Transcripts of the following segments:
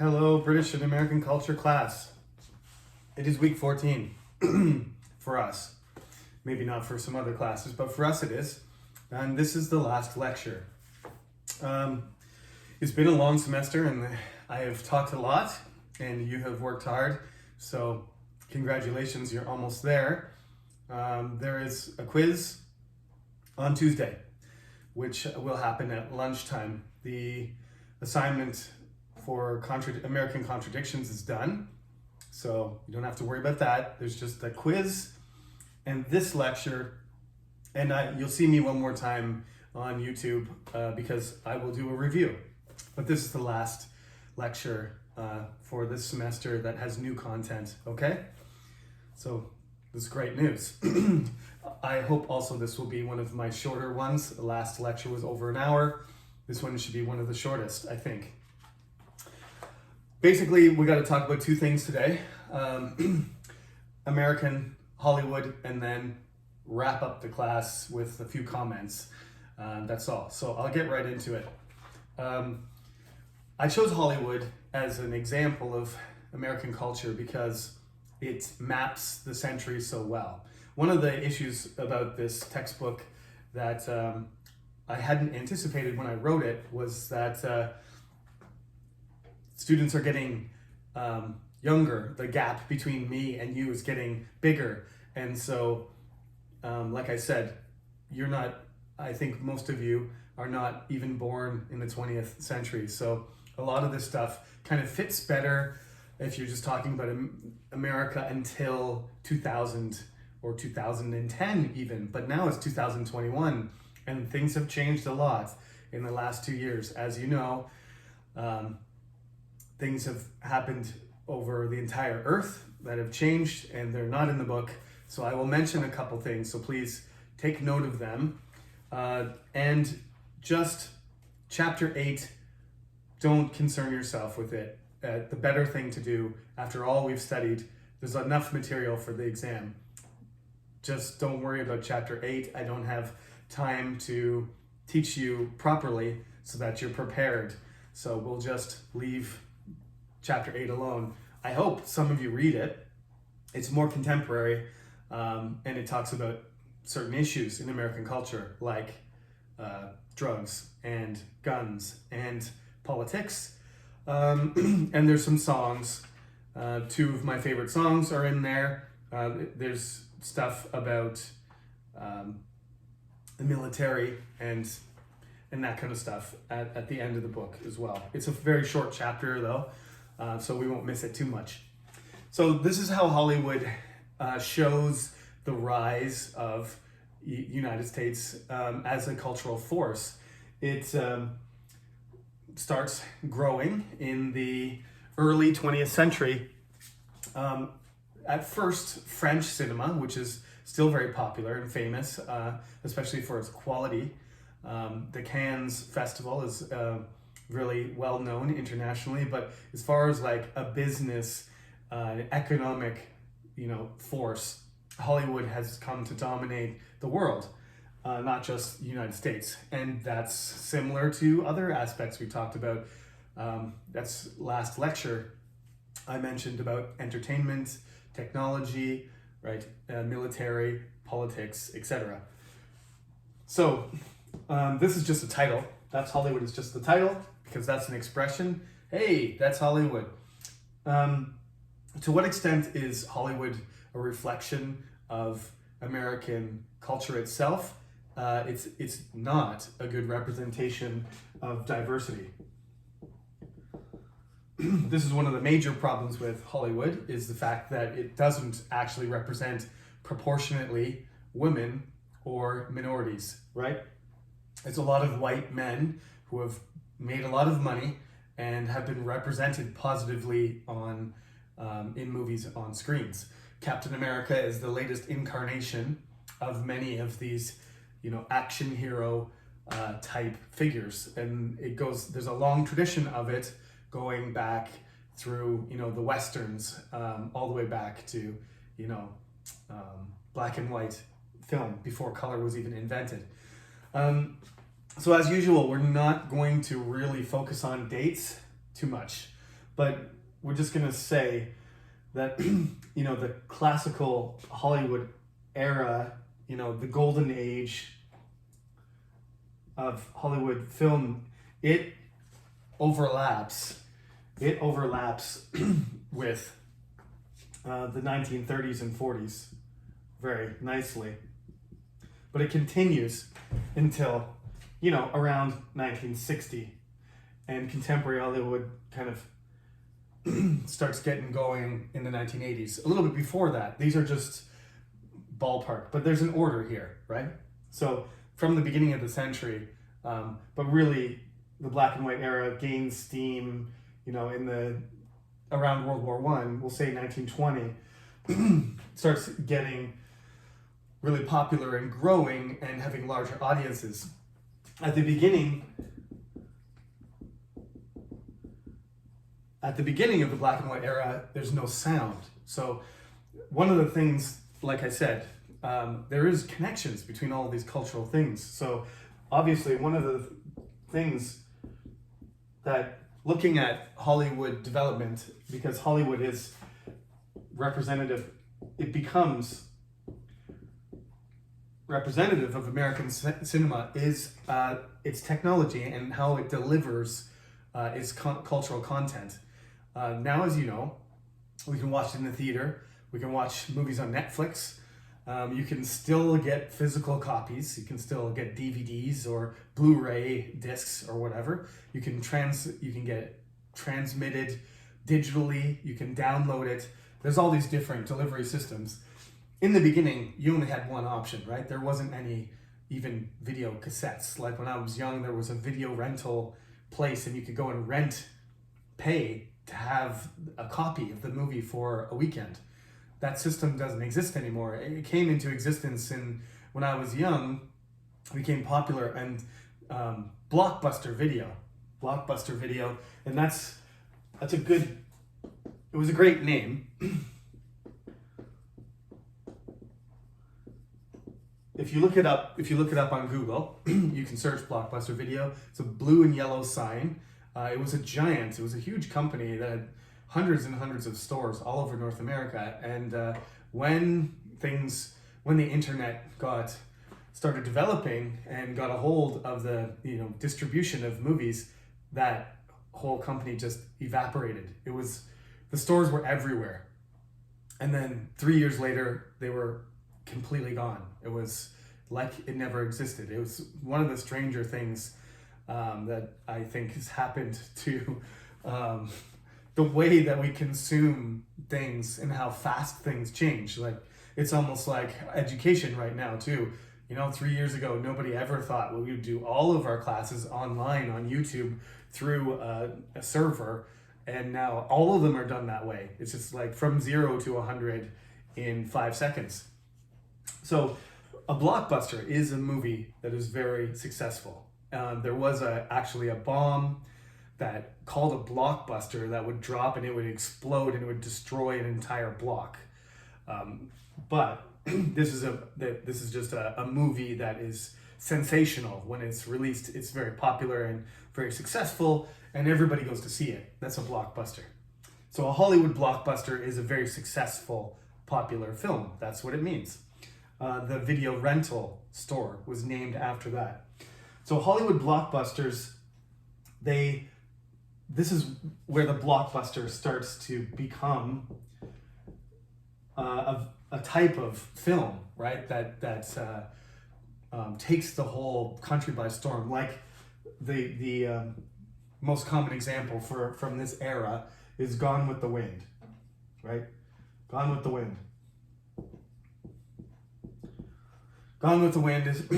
Hello, British and American culture class. It is week 14 for us. Maybe not for some other classes, but for us it is. And this is the last lecture. It's been a long semester and I have talked a lot and you have worked hard. So congratulations, you're almost there. There is a quiz on Tuesday, which will happen at lunchtime. The assignment for American contradictions is done, so you don't have to worry about that. There's just a quiz and this lecture, and you'll see me one more time on YouTube because I will do a review. But this is the last lecture for this semester that has new content, okay? So this is great news. I hope also this will be one of my shorter ones. The last lecture was over an hour. This one should be one of the shortest, I think. Basically, we got to talk about two things today. American, Hollywood, and then wrap up the class with a few comments. That's all. So I'll get right into it. I chose Hollywood as an example of American culture because it maps the century so well. One of the issues about this textbook that I hadn't anticipated when I wrote it was that students are getting younger. The gap between me and you is getting bigger. And so, like I said, I think most of you are not even born in the 20th century. So a lot of this stuff kind of fits better if you're just talking about America until 2000 or 2010 even. But now it's 2021 and things have changed a lot in the last 2 years. As you know, things have happened over the entire earth that have changed and they're not in the book. So I will mention a couple things, so please take note of them. And just chapter 8, don't concern yourself with it. The better thing to do, after all we've studied, there's enough material for the exam. Just don't worry about chapter 8. I don't have time to teach you properly so that you're prepared. So we'll just leave chapter 8 alone. I hope some of you read it. It's more contemporary and it talks about certain issues in American culture like drugs and guns and politics. And there's some songs. Two of my favorite songs are in there. There's stuff about the military and that kind of stuff at the end of the book as well. It's a very short chapter though, so we won't miss it too much. So this is how Hollywood shows the rise of United States as a cultural force. It starts growing in the early 20th century. At first, French cinema, which is still very popular and famous, especially for its quality. The Cannes Festival is really well known internationally, but as far as like a business, economic, force, Hollywood has come to dominate the world, not just the United States. And that's similar to other aspects we talked about. That's last lecture. I mentioned about entertainment, technology, right, military, politics, etc. So this is just a title. That's Hollywood is just the title because that's an expression. Hey, that's Hollywood. To what extent is Hollywood a reflection of American culture itself? It's not a good representation of diversity. This is one of the major problems with Hollywood, is the fact that it doesn't actually represent proportionately women or minorities, right? It's a lot of white men who have made a lot of money and have been represented positively in movies on screens. Captain America is the latest incarnation of many of these, action hero type figures, and there's a long tradition of it going back through, the Westerns, all the way back to, black and white film before color was even invented. So as usual, we're not going to really focus on dates too much. but we're just going to say that, the classical Hollywood era, the golden age of Hollywood film, it overlaps with the 1930s and 40s very nicely. But it continues until, around 1960. And contemporary Hollywood kind of starts getting going in the 1980s. A little bit before that. These are just ballpark, but there's an order here, right? So from the beginning of the century, but really the black and white era gains steam, around World War I, we'll say 1920, starts getting really popular and growing and having larger audiences. At the beginning of the black and white era, there's no sound. So one of the things, like I said, there is connections between all of these cultural things. So obviously one of the things that looking at Hollywood development, because Hollywood is representative, it becomes representative of American cinema, is its technology and how it delivers its cultural content. Now, as you know, we can watch it in the theater, we can watch movies on Netflix, you can still get physical copies, you can still get DVDs or Blu-ray discs or whatever. You can get transmitted digitally, you can download it. There's all these different delivery systems. In the beginning, you only had one option, right? There wasn't any even video cassettes. Like when I was young, there was a video rental place and you could go and pay to have a copy of the movie for a weekend. That system doesn't exist anymore. It came into existence when I was young, became popular, and Blockbuster video, and that's it was a great name. If you look it up on Google, you can search Blockbuster Video. It's a blue and yellow sign. It was a huge company that had hundreds and hundreds of stores all over North America. And when the internet started developing and got a hold of the distribution of movies, that whole company just evaporated. The stores were everywhere. And then 3 years later, they were completely gone. It was like it never existed. It was one of the stranger things that I think has happened to the way that we consume things and how fast things change. Like, it's almost like education right now too. 3 years ago, nobody ever thought we would do all of our classes online on YouTube through a server, and now all of them are done that way. It's just like from 0 to 100 in 5 seconds. So a blockbuster is a movie that is very successful. There was actually a bomb that called a blockbuster that would drop and it would explode and it would destroy an entire block. But this is just a movie that is sensational. When it's released, it's very popular and very successful, and everybody goes to see it. That's a blockbuster. So a Hollywood blockbuster is a very successful, popular film. That's what it means. The video rental store was named after that. So Hollywood blockbusters, this is where the blockbuster starts to become a type of film, right? That takes the whole country by storm. Like the most common example from this era is Gone with the Wind, right? Gone with the Wind. Gone with the Wind is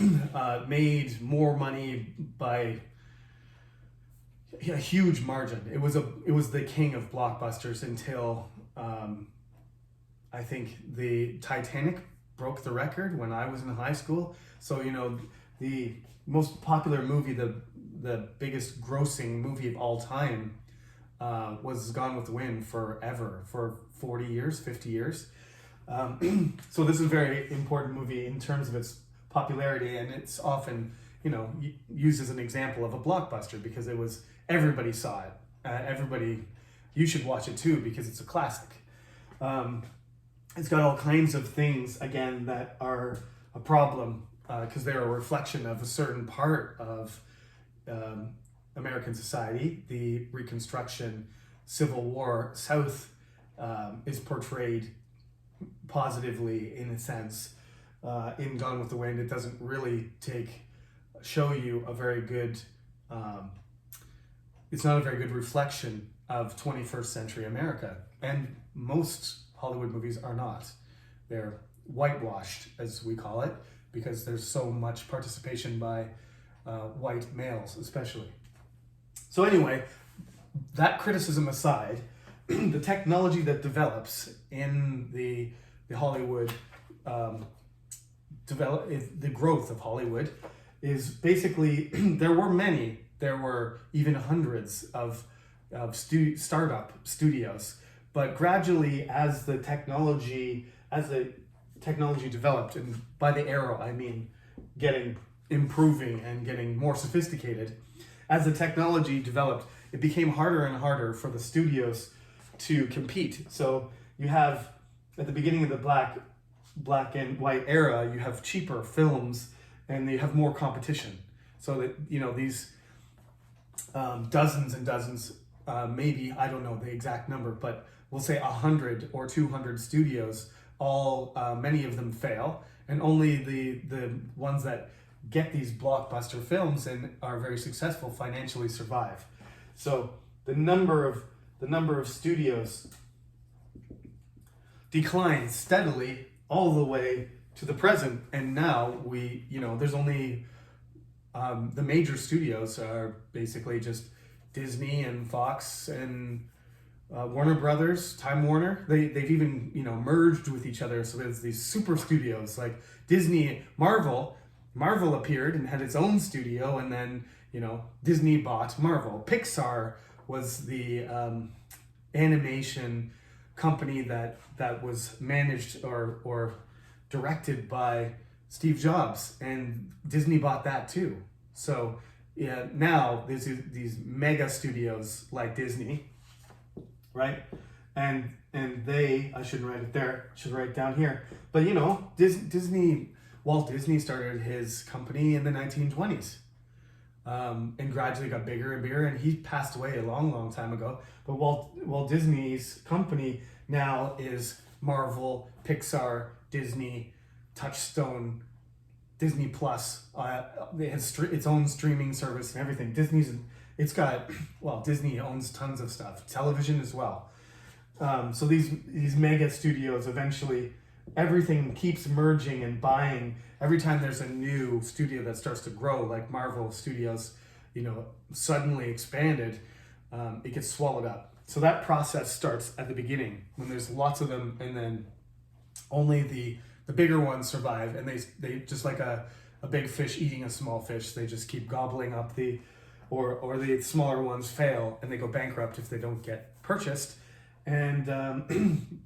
made more money by a huge margin. It was the king of blockbusters until I think the Titanic broke the record when I was in high school. So the most popular movie, the biggest grossing movie of all time, was Gone with the Wind for 40 years, 50 years. So this is a very important movie in terms of its popularity, and it's often used as an example of a blockbuster because everybody saw it. Everybody you should watch it too because it's a classic. It's got all kinds of things, again, that are a problem because they're a reflection of a certain part of American society. The Reconstruction, Civil War South is portrayed positively in a sense. In Gone with the Wind, it doesn't really show you a very good, it's not a very good reflection of 21st century America. And most Hollywood movies are not. They're whitewashed, as we call it, because there's so much participation by white males, especially. So anyway, that criticism aside, the technology that develops in the Hollywood, the growth of Hollywood is basically, there were even hundreds of startup studios, but gradually as the technology developed, and by the arrow I mean improving and getting more sophisticated, as the technology developed, it became harder and harder for the studios to compete. So you have, at the beginning of the black and white era, you have cheaper films and you have more competition. So that, you know, these dozens and dozens, maybe, I don't know the exact number, but we'll say 100 or 200 studios, many of them fail, and only the ones that get these blockbuster films and are very successful financially survive. So the number of studios declines steadily all the way to the present, and now there's only the major studios are basically just Disney and Fox and Warner Brothers, Time Warner. They've even merged with each other, so there's these super studios like Disney. Marvel appeared and had its own studio, and then Disney bought Marvel. Pixar was the animation company that was managed or directed by Steve Jobs, and Disney bought that too. So yeah, now there's these mega studios like Disney, right? And I shouldn't write it there, I should write it down here. But Walt Disney started his company in the 1920s. And gradually got bigger and bigger, and he passed away a long time ago. But Walt Disney's company now is Marvel, Pixar, Disney, Touchstone, Disney Plus. It has its own streaming service and everything. Disney owns tons of stuff, television as well. So these mega studios, eventually everything keeps merging and buying. Every time there's a new studio that starts to grow, like Marvel Studios, suddenly expanded, it gets swallowed up. So that process starts at the beginning when there's lots of them, and then only the bigger ones survive, and they just like a big fish eating a small fish. They just keep gobbling up or the smaller ones fail and they go bankrupt if they don't get purchased. And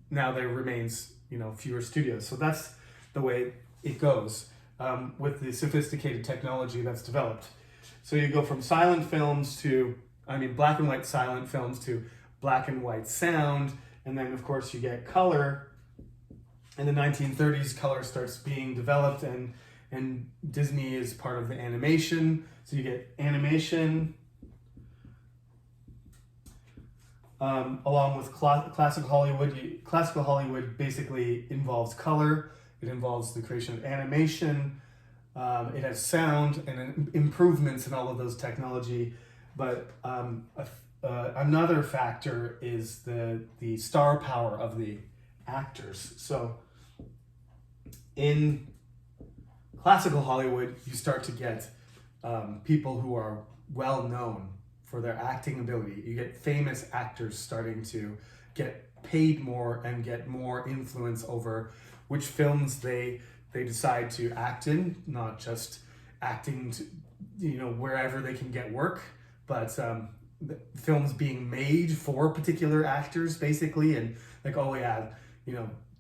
now there remains fewer studios. So that's the way it goes with the sophisticated technology that's developed. So you go from silent films black and white silent films to black and white sound, and then of course you get color. In the 1930s, color starts being developed, and Disney is part of the animation. So you get animation along with classical Hollywood. Classical Hollywood basically involves color. It involves the creation of animation. It has sound and improvements in all of those technology. But another factor is the star power of the actors. So in classical Hollywood, you start to get people who are well known for their acting ability. You get famous actors starting to get paid more and get more influence over which films they decide to act in, not just acting wherever they can get work, but the films being made for particular actors basically, and like, oh yeah,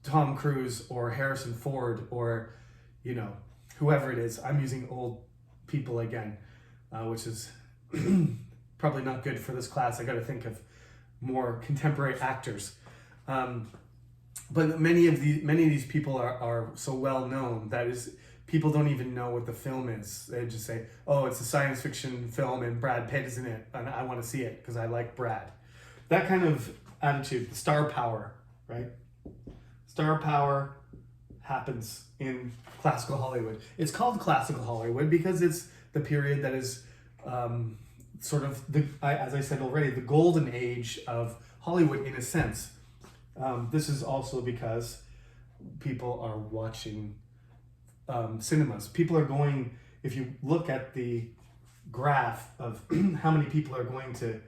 Tom Cruise or Harrison Ford or whoever it is. I'm using old people again, which is probably not good for this class. I got to think of more contemporary actors. But many of these people are so well known that people don't even know what the film is. They just say, "Oh, it's a science fiction film and Brad Pitt is in it, and I want to see it because I like Brad." That kind of attitude, the star power, right? Star power happens in classical Hollywood. It's called classical Hollywood because it's the period that is sort of as I said already, the golden age of Hollywood in a sense. This is also because people are watching cinemas. People are going, if you look at the graph of how many people are going to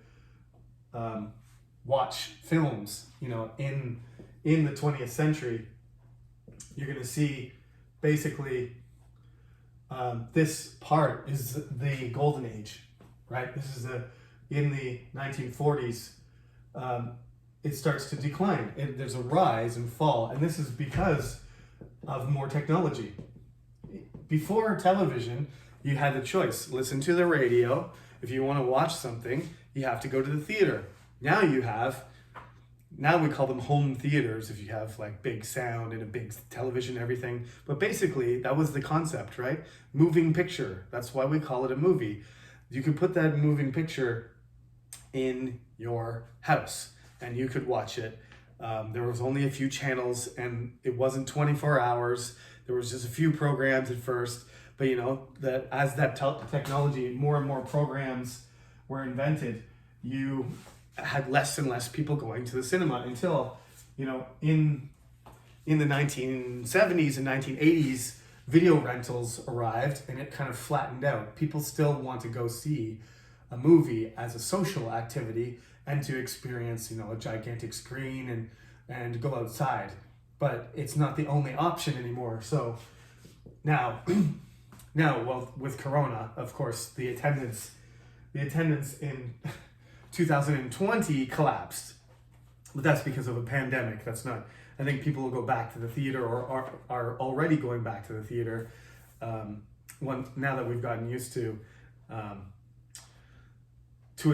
watch films, in the 20th century, you're going to see basically this part is the golden age, right? This is in the 1940s. It starts to decline. There's a rise and fall, and this is because of more technology. Before television, you had the choice: listen to the radio. If you want to watch something, you have to go to the theater. Now we call them home theaters if you have like big sound and a big television and everything. But basically, that was the concept, right? Moving picture. That's why we call it a movie. You could put that moving picture in your house and you could watch it. There was only a few channels and it wasn't 24 hours. There was just a few programs at first. But that as that technology, more and more programs were invented, you had less and less people going to the cinema until, in the 1970s and 1980s, video rentals arrived and it kind of flattened out. People still want to go see a movie as a social activity and to experience, a gigantic screen and go outside. But it's not the only option anymore. So now, well, with Corona, of course, the attendance in 2020 collapsed. But that's because of a pandemic. That's not, I think people will go back to the theater or are already going back to the theater now that we've gotten used to a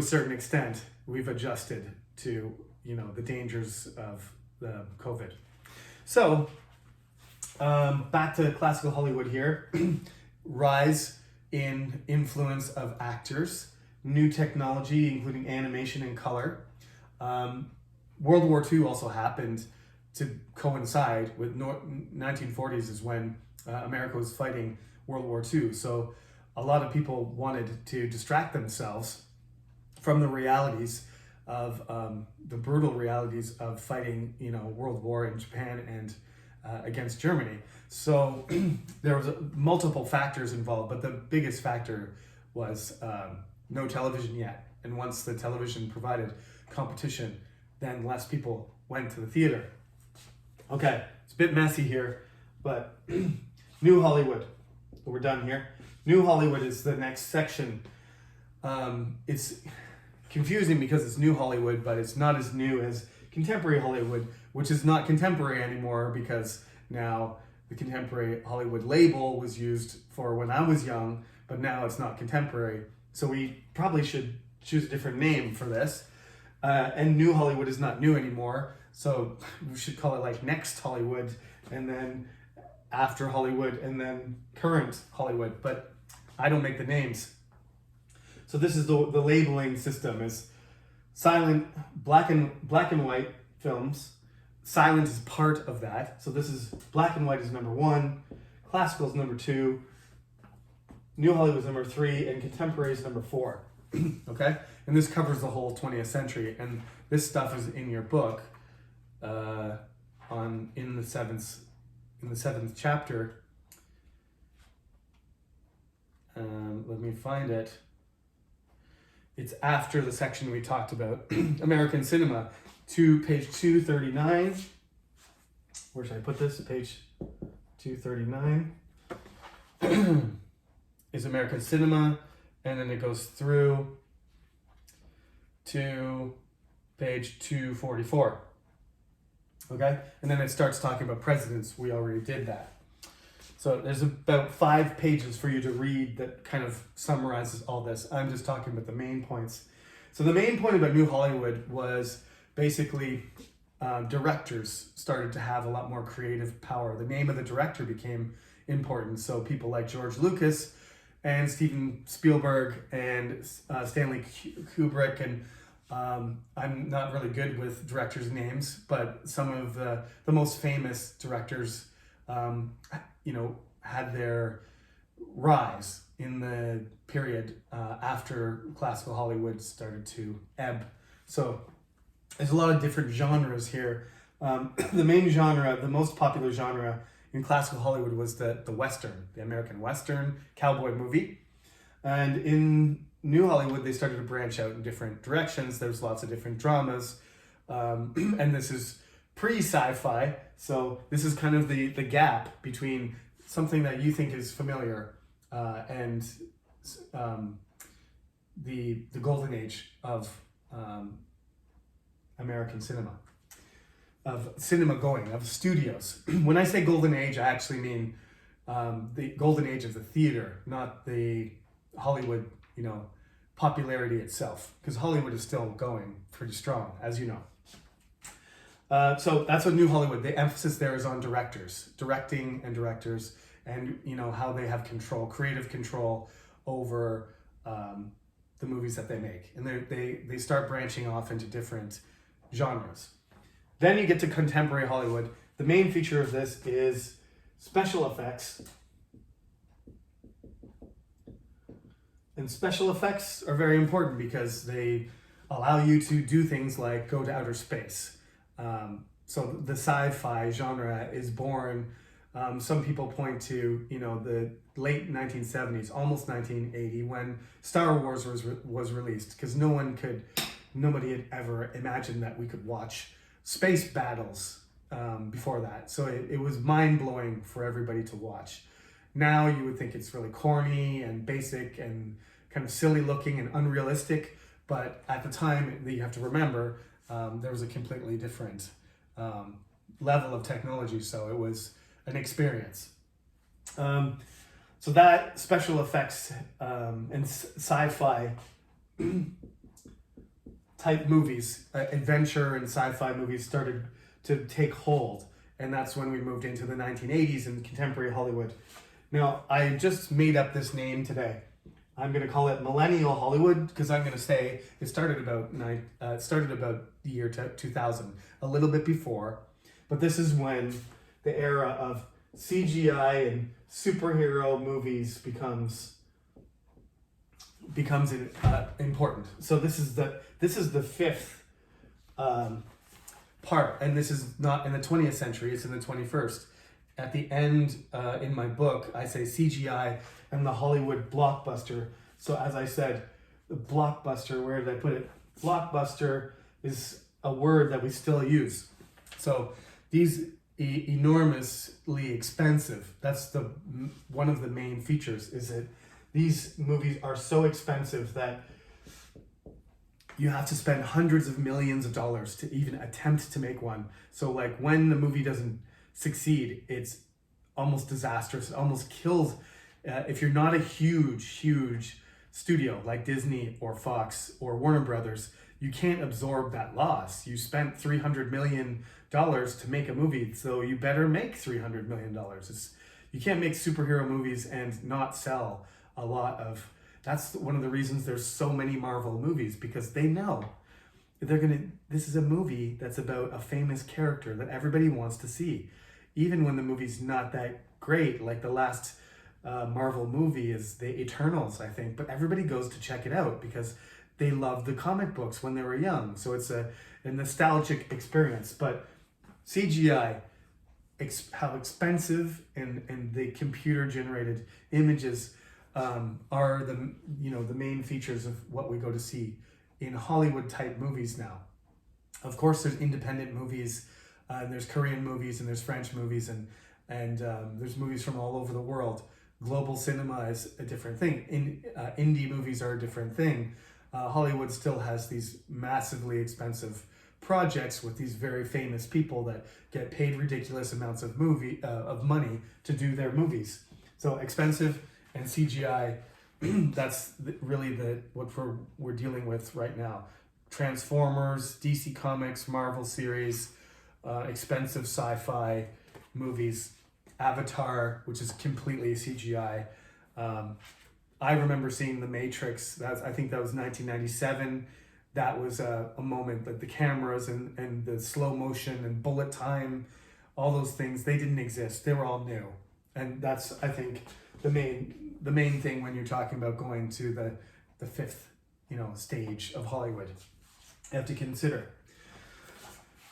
certain extent, we've adjusted to, the dangers of the COVID. So, back to classical Hollywood here. Rise in influence of actors, new technology, including animation and color. World War II also happened to coincide with 1940s is when America was fighting World War II. So a lot of people wanted to distract themselves from the realities of the brutal realities of fighting, World War in Japan and against Germany. So there was multiple factors involved, but the biggest factor was no television yet. And once the television provided competition, then less people went to the theater. Okay, it's a bit messy here, but New Hollywood. We're done here. New Hollywood is the next section. It's confusing because it's New Hollywood, but it's not as new as Contemporary Hollywood, which is not contemporary anymore because now the Contemporary Hollywood label was used for when I was young, but now it's not contemporary. So we probably should choose a different name for this. And New Hollywood is not new anymore, so we should call it like Next Hollywood, and then After Hollywood, and then Current Hollywood. But I don't make the names. So this is the labeling system: is silent, black and white films. Silent is part of that. So this is black and white is number 1, classical is number 2, New Hollywood is number 3, and contemporary is number 4. Okay, and this covers the whole 20th century, and this stuff is in your book, in the seventh chapter. Let me find it. It's after the section we talked about, American cinema, to page 239. Where should I put this? Page 239 is American cinema, and then it goes through to page 244. Okay? And then it starts talking about presidents. We already did that. So there's about 5 pages for you to read that kind of summarizes all this. I'm just talking about the main points. So the main point about New Hollywood was basically directors started to have a lot more creative power. The name of the director became important. So people like George Lucas and Steven Spielberg and Stanley Kubrick, and I'm not really good with directors' names, but some of the most famous directors, had their rise in the period after classical Hollywood started to ebb. So there's a lot of different genres here. The main genre, the most popular genre in classical Hollywood was the Western, the American Western cowboy movie. And in New Hollywood, they started to branch out in different directions. There's lots of different dramas. And this is pre-sci-fi. So this is kind of the gap between something that you think is familiar and the golden age of American cinema, of studios. When I say golden age, I actually mean the golden age of the theater, not the Hollywood, popularity itself, because Hollywood is still going pretty strong, as you know. So that's what New Hollywood, the emphasis there is on directing and directors, and how they have creative control over the movies that they make, and they start branching off into different genres. Then you get to contemporary Hollywood. The main feature of this is special effects. And special effects are very important because they allow you to do things like go to outer space. So the sci-fi genre is born. Some people point to the late 1970s, almost 1980, when Star Wars was released, because nobody had ever imagined that we could watch space battles before that. So it was mind-blowing for everybody to watch. Now you would think it's really corny and basic and kind of silly looking and unrealistic, but at the time, you have to remember, there was a completely different level of technology, so it was an experience. So that special effects and sci-fi type movies, adventure and sci-fi movies started to take hold, and that's when we moved into the 1980s in contemporary Hollywood. Now, I just made up this name today. I'm going to call it Millennial Hollywood because I'm going to say it started about the year 2000, a little bit before, but this is when the era of CGI and superhero movies becomes important. So this is the fifth part, and this is not in the 20th century; it's in the 21st. At the end, in my book, I say CGI and the Hollywood blockbuster. So as I said, the blockbuster, where did I put it? Blockbuster is a word that we still use. So these enormously expensive, that's one of the main features, is that these movies are so expensive that you have to spend hundreds of millions of dollars to even attempt to make one. So like when the movie doesn't succeed, it's almost disastrous. It almost kills. If you're not a huge studio like Disney or Fox or Warner Brothers, you can't absorb that loss. You spent $300 million to make a movie, so you better make $300 million. You can't make superhero movies and not sell a lot of. That's one of the reasons there's so many Marvel movies, because they know this is a movie that's about a famous character that everybody wants to see. Even when the movie's not that great, like the last Marvel movie is the Eternals, I think, but everybody goes to check it out because they loved the comic books when they were young. So it's a nostalgic experience. But CGI, how expensive and the computer generated images are the main features of what we go to see in Hollywood type movies now. Of course, there's independent movies, there's Korean movies, and there's French movies, and there's movies from all over the world. Global cinema is a different thing. Indie movies are a different thing. Hollywood still has these massively expensive projects with these very famous people that get paid ridiculous amounts of money to do their movies. So expensive and CGI That's really what we're dealing with right now. Transformers, DC Comics, Marvel series, expensive sci-fi movies, Avatar, which is completely CGI. I remember seeing The Matrix. I think that was 1997. That was a moment, like the cameras and the slow motion and bullet time, all those things, they didn't exist. They were all new. And that's, I think, the main thing when you're talking about going to the fifth, stage of Hollywood. You have to consider.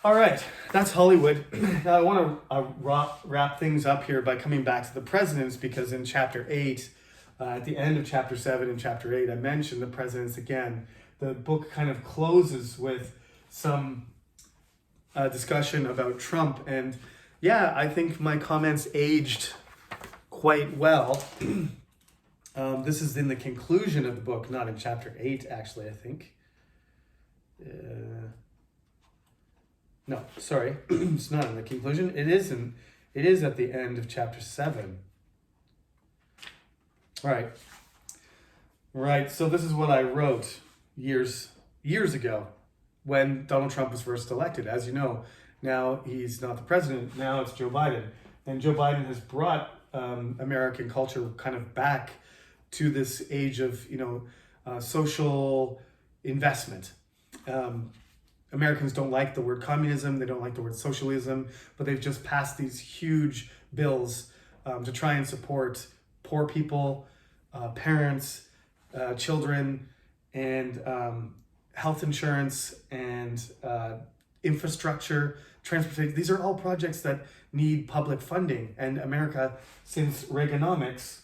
All right, that's Hollywood. Now I want to wrap things up here by coming back to the presidents, because in chapter 8, at the end of chapter 7 and chapter 8, I mentioned the presidents again. The book kind of closes with some discussion about Trump. And yeah, I think my comments aged quite well. This is in the conclusion of the book, not in chapter 8, actually, I think. No, sorry, it's not in the conclusion. It is at the end of chapter 7. Right, so this is what I wrote years ago when Donald Trump was first elected. As you know, now he's not the president, now it's Joe Biden. And Joe Biden has brought American culture kind of back to this age of, social investment. Americans don't like the word communism, they don't like the word socialism, but they've just passed these huge bills to try and support poor people, parents, children, and health insurance and infrastructure, transportation. These are all projects that need public funding. And America, since Reaganomics,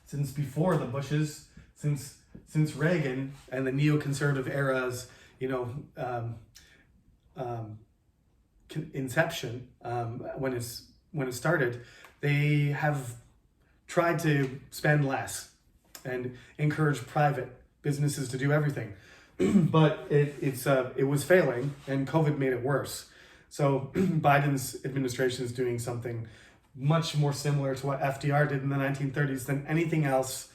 since before the Bushes, since Reagan and the neoconservative era's, inception, when it started, they have tried to spend less and encourage private businesses to do everything. But it was failing, and COVID made it worse. So Biden's administration is doing something much more similar to what FDR did in the 1930s than anything else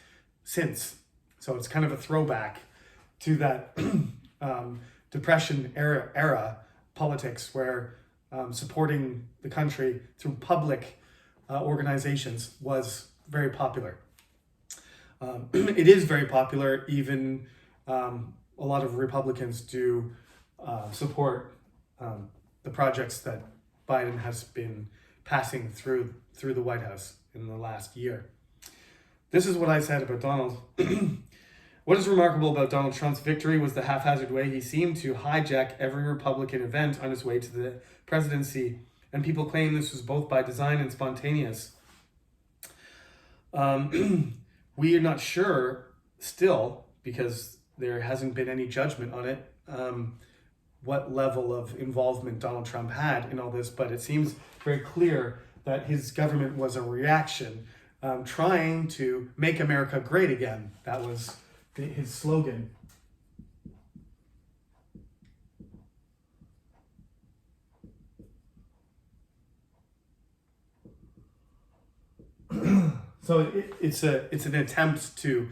since. So it's kind of a throwback to that Depression era politics, where supporting the country through public organizations was very popular. It is very popular. Even a lot of Republicans do support the projects that Biden has been passing through the White House in the last year. This is what I said about Donald. What is remarkable about Donald Trump's victory was the haphazard way he seemed to hijack every Republican event on his way to the presidency, and people claim this was both by design and spontaneous. We are not sure still, because there hasn't been any judgment on it, what level of involvement Donald Trump had in all this, but it seems very clear that his government was a reaction, trying to make America great again. That was his slogan. So it's an attempt to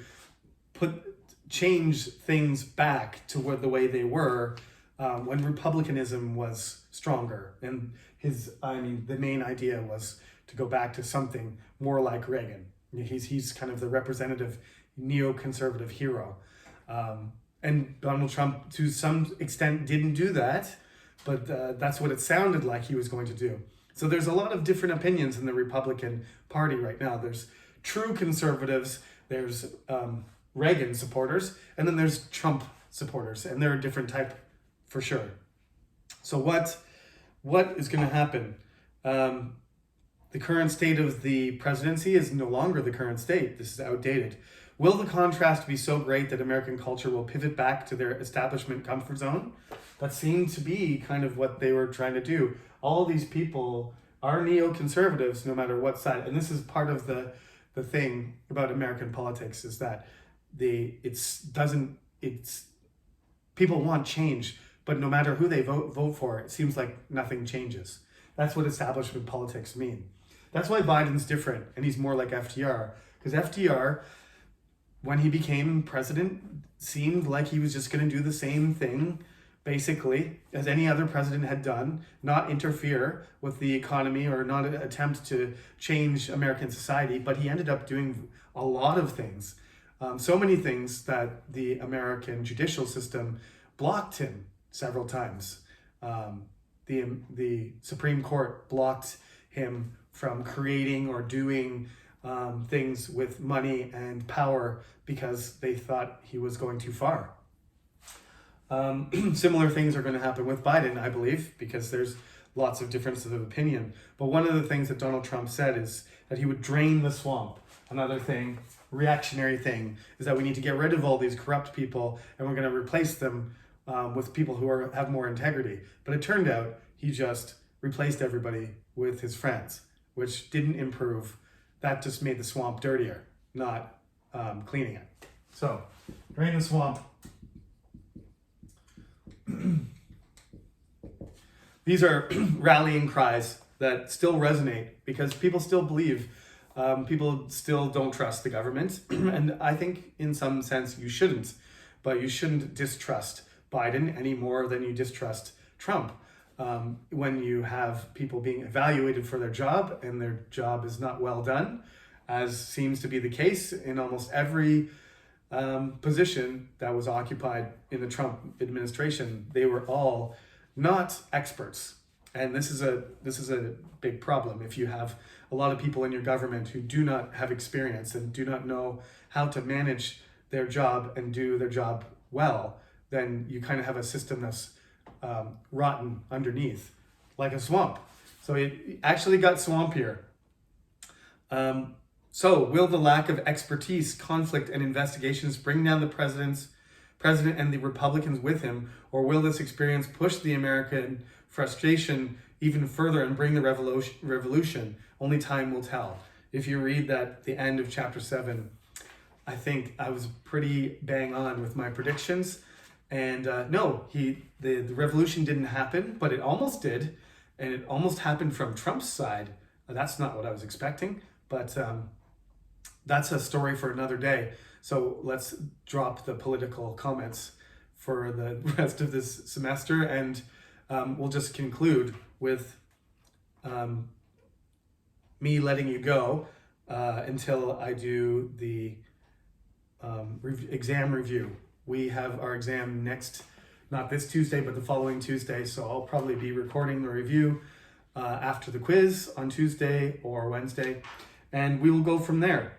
change things back to the way they were when republicanism was stronger. And the main idea was to go back to something more like Reagan. He's kind of the representative neoconservative hero. And Donald Trump, to some extent, didn't do that, but that's what it sounded like he was going to do. So there's a lot of different opinions in the Republican Party right now. There's true conservatives, there's Reagan supporters, and then there's Trump supporters, and they're a different type for sure. So what is going to happen? The current state of the presidency is no longer the current state. This is outdated. Will the contrast be so great that American culture will pivot back to their establishment comfort zone? That seemed to be kind of what they were trying to do. All of these people are neoconservatives, no matter what side. And this is part of the thing about American politics, is that people want change, but no matter who they vote for, it seems like nothing changes. That's what establishment politics mean. That's why Biden's different, and he's more like FDR, because FDR when he became president, seemed like he was just going to do the same thing, basically, as any other president had done, not interfere with the economy or not attempt to change American society. But he ended up doing a lot of things, so many things that the American judicial system blocked him several times. The Supreme Court blocked him from creating or doing things with money and power because they thought he was going too far. Similar things are going to happen with Biden, I believe, because there's lots of differences of opinion. But one of the things that Donald Trump said is that he would drain the swamp. Another thing, reactionary thing, is that we need to get rid of all these corrupt people and we're going to replace them with people who have more integrity. But it turned out he just replaced everybody with his friends, which didn't improve. That just made the swamp dirtier, not cleaning it. So, drain the swamp. These are rallying cries that still resonate because people still believe, people still don't trust the government. And I think in some sense you shouldn't, but you shouldn't distrust Biden any more than you distrust Trump. When you have people being evaluated for their job and their job is not well done, as seems to be the case in almost every position that was occupied in the Trump administration, they were all not experts. And this is a big problem. If you have a lot of people in your government who do not have experience and do not know how to manage their job and do their job well, then you kind of have a system that's rotten underneath, like a swamp. So it actually got swampier. So will the lack of expertise, conflict, and investigations bring down the president and the Republicans with him, or will this experience push the American frustration even further and bring the revolution? Only time will tell. If you read that, the end of chapter 7, I think I was pretty bang on with my predictions. And no, the revolution didn't happen, but it almost did. And it almost happened from Trump's side. That's not what I was expecting, but that's a story for another day. So let's drop the political comments for the rest of this semester, and we'll just conclude with me letting you go until I do the exam review. We have our exam not this Tuesday, but the following Tuesday. So I'll probably be recording the review after the quiz on Tuesday or Wednesday, and we will go from there.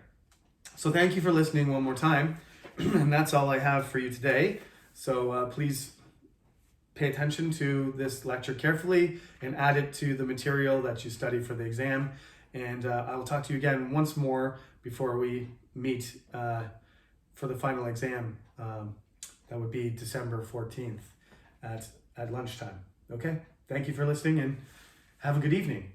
So thank you for listening one more time. And that's all I have for you today. So please pay attention to this lecture carefully and add it to the material that you study for the exam. And I will talk to you again once more before we meet for the final exam. That would be December 14th at lunchtime. Okay? Thank you for listening and have a good evening.